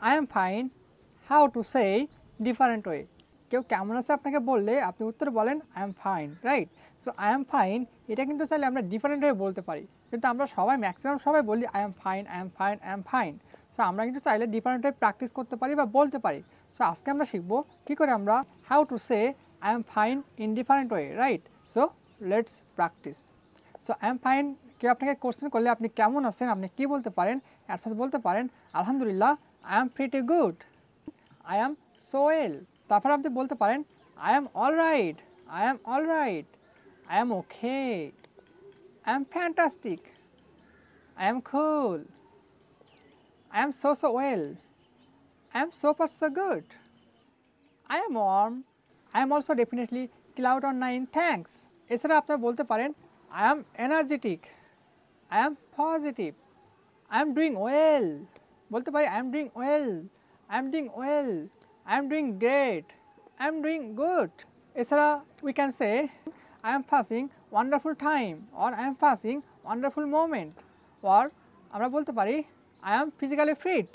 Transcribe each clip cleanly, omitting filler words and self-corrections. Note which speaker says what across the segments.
Speaker 1: I am fine how to say different way. কেউ কেমন আছে আপনাকে বললে আপনি উত্তর বলেন I am fine, right? So I am fine এটা কিন্তু চাইলে আমরা ডিফারেন্ট ওয়ে বলতে পারি, কিন্তু আমরা সবাই ম্যাক্সিমাম সবাই বলি I am fine, I am fine, I am fine. So আমরা কিন্তু চাইলে ডিফারেন্ট ওয়ে প্র্যাকটিস করতে পারি বা বলতে পারি। সো আজকে আমরা শিখবো কী করে আমরা how to say I am fine in different way, right? So let's practice. So I am fine কেউ আপনাকে কোশ্চেন করলে আপনি কেমন আছেন আপনি কি বলতে পারেন? অ্যাট ফার্স্ট বলতে পারেন আলহামদুলিল্লাহ, I am pretty good, I am so well. তারপর আপনি বলতে পারেন I am all right, I am all right, I am okay, I am fantastic, I am cool, I am so so well, I am super so good, I am warm, I am also definitely cloud on 9 thanks. এছাড়া আপনারা বলতে পারেন I am energetic, I am positive, I am doing well. বলতে পারি I am doing well, I am doing well, I am doing great, I am doing good. এছাড়া we can say I am passing wonderful time or I am passing wonderful moment. Or আমরা বলতে পারি I am physically fit,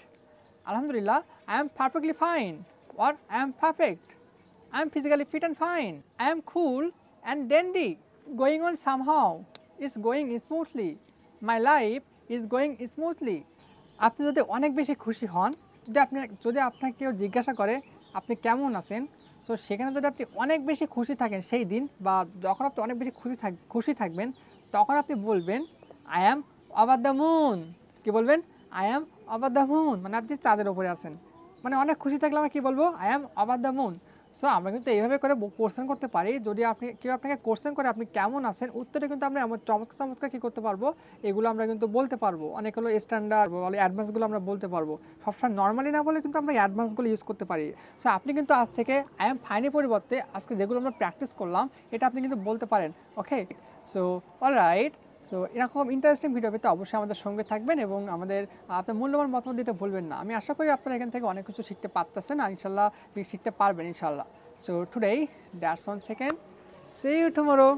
Speaker 1: আলহামদুলিল্লাহ, I am perfectly fine or I am perfect, I am physically fit and fine. I am cool and dandy. Going on somehow is going smoothly. My life is going smoothly. আপনি যদি অনেক বেশি খুশি হন, যদি আপনাকে কেউ জিজ্ঞাসা করে আপনি কেমন আছেন, তো সেখানে যদি আপনি অনেক বেশি খুশি থাকেন সেই দিন বা যখন আপনি অনেক বেশি খুশি থাকবেন, তখন আপনি বলবেন I am over the moon. কী বলবেন? I am over the moon, মানে আপনি চাঁদের ওপরে আছেন। মানে অনেক খুশি থাকলে আমরা কী বলবো? I am over the moon. So আমরা কিন্তু এইভাবে করে কোশ্চেন করতে পারি। যদি কেউ আপনাকে কোশ্চেন করে আপনি কেমন আছেন, উত্তরে কিন্তু আমরা এমন চমৎকার চমৎকার কী করতে পারবো, এগুলো আমরা কিন্তু বলতে পারবো। অনেক হলো স্ট্যান্ডার্ড বলে অ্যাডভান্সগুলো আমরা বলতে পারবো। সবসময় নর্মালি না বলে কিন্তু আমরা অ্যাডভান্সগুলো ইউজ করতে পারি। সো আপনি কিন্তু আজ থেকে আই এম ফাইনের পরিবর্তে আজকে যেগুলো আমরা প্র্যাকটিস করলাম এটা আপনি কিন্তু বলতে পারেন। ওকে, সো অলরাইট। সো এরকম ইন্টারেস্টিং ভিডিও পেতে অবশ্যই আমাদের সঙ্গে থাকবেন এবং আপনার মূল্যবান মতামত দিতে ভুলবেন না। আমি আশা করি আপনারা এখান থেকে অনেক কিছু শিখতে পারতেছেন আর ইনশাল্লাহ শিখতে পারবেন ইনশাল্লাহ। So today that's one second. See you tomorrow.